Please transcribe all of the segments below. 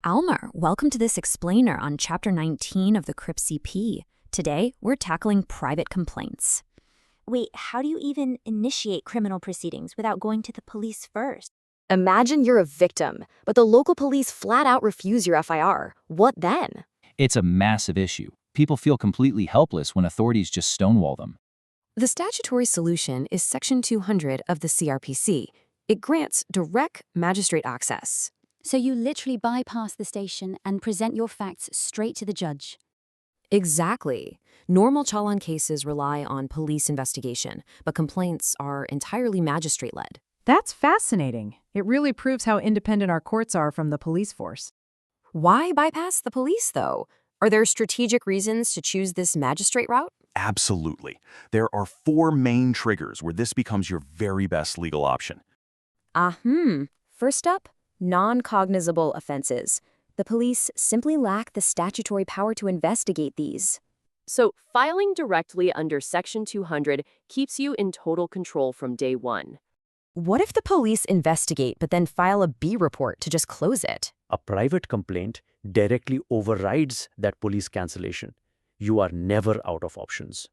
Almer, welcome to this explainer on Chapter 19 of the CrPC. Today, we're tackling private complaints. Wait, how do you even initiate criminal proceedings without going to the police first? Imagine you're a victim, but the local police flat out refuse your FIR. What then? It's a massive issue. People feel completely helpless when authorities just stonewall them. The statutory solution is Section 200 of the CrPC. It grants direct magistrate access. So you literally bypass the station and present your facts straight to the judge. Exactly. Normal challan cases rely on police investigation, but complaints are entirely magistrate-led. That's fascinating. It really proves how independent our courts are from the police force. Why bypass the police, though? Are there strategic reasons to choose this magistrate route? Absolutely. There are 4 main triggers where this becomes your very best legal option. First up, non-cognisable offenses. The police simply lack the statutory power to investigate these. So, filing directly under Section 200 keeps you in total control from day one. What if the police investigate but then file a B report to just close it? A private complaint directly overrides that police cancellation. You are never out of options.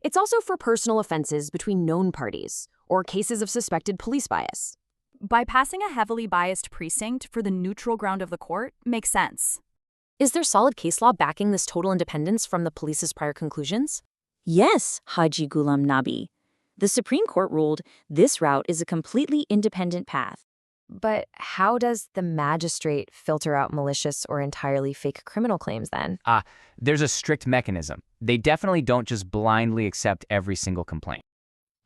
It's also for personal offenses between known parties or cases of suspected police bias. Bypassing a heavily biased precinct for the neutral ground of the court makes sense. Is there solid case law backing this total independence from the police's prior conclusions? Yes, Haji Ghulam Nabi. The Supreme Court ruled this route is a completely independent path. But how does the magistrate filter out malicious or entirely fake criminal claims then? There's a strict mechanism. They definitely don't just blindly accept every single complaint.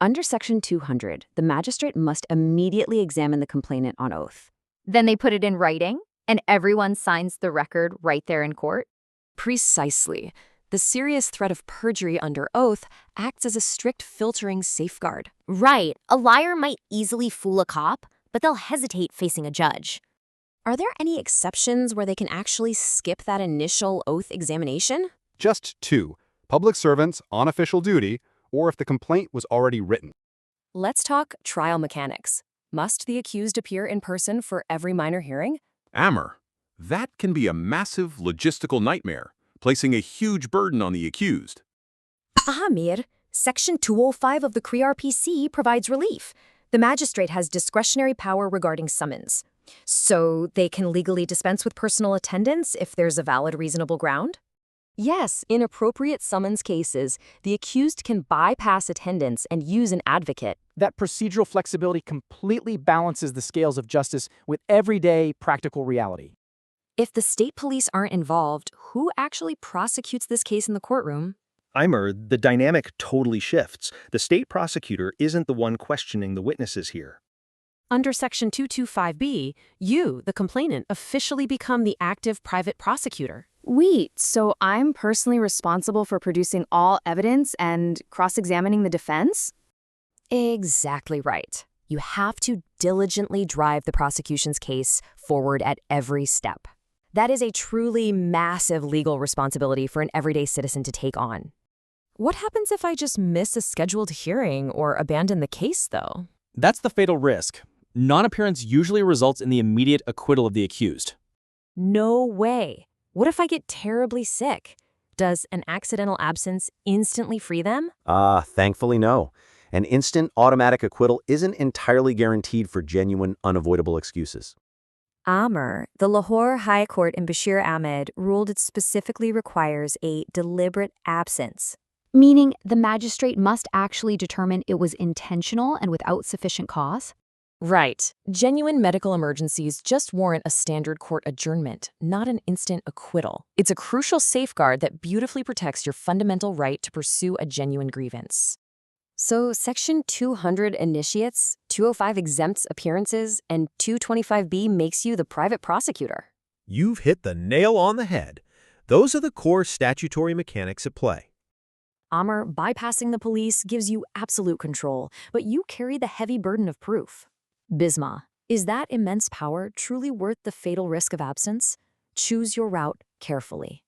Under Section 200, the magistrate must immediately examine the complainant on oath. Then they put it in writing, and everyone signs the record right there in court? Precisely. The serious threat of perjury under oath acts as a strict filtering safeguard. Right. A liar might easily fool a cop, but they'll hesitate facing a judge. Are there any exceptions where they can actually skip that initial oath examination? Just 2. Public servants on official duty, or if the complaint was already written. Let's talk trial mechanics. Must the accused appear in person for every minor hearing? Amr, that can be a massive logistical nightmare, placing a huge burden on the accused. Mir, Section 205 of the CrPC provides relief. The magistrate has discretionary power regarding summons. So they can legally dispense with personal attendance if there's a valid reasonable ground? Yes, in appropriate summons cases, the accused can bypass attendance and use an advocate. That procedural flexibility completely balances the scales of justice with everyday practical reality. If the state police aren't involved, who actually prosecutes this case in the courtroom? The dynamic totally shifts. The state prosecutor isn't the one questioning the witnesses here. Under Section 225B, you, the complainant, officially become the active private prosecutor. Wait, so I'm personally responsible for producing all evidence and cross-examining the defense? Exactly right. You have to diligently drive the prosecution's case forward at every step. That is a truly massive legal responsibility for an everyday citizen to take on. What happens if I just miss a scheduled hearing or abandon the case, though? That's the fatal risk. Non-appearance usually results in the immediate acquittal of the accused. No way. What if I get terribly sick? Does an accidental absence instantly free them? Thankfully no. An instant automatic acquittal isn't entirely guaranteed for genuine, unavoidable excuses. The Lahore High Court in Bashir Ahmed ruled it specifically requires a deliberate absence. Meaning the magistrate must actually determine it was intentional and without sufficient cause? Right. Genuine medical emergencies just warrant a standard court adjournment, not an instant acquittal. It's a crucial safeguard that beautifully protects your fundamental right to pursue a genuine grievance. So Section 200 initiates, 205 exempts appearances, and 225B makes you the private prosecutor. You've hit the nail on the head. Those are the core statutory mechanics at play. Bypassing the police gives you absolute control, but you carry the heavy burden of proof. Bisma, is that immense power truly worth the fatal risk of absence? Choose your route carefully.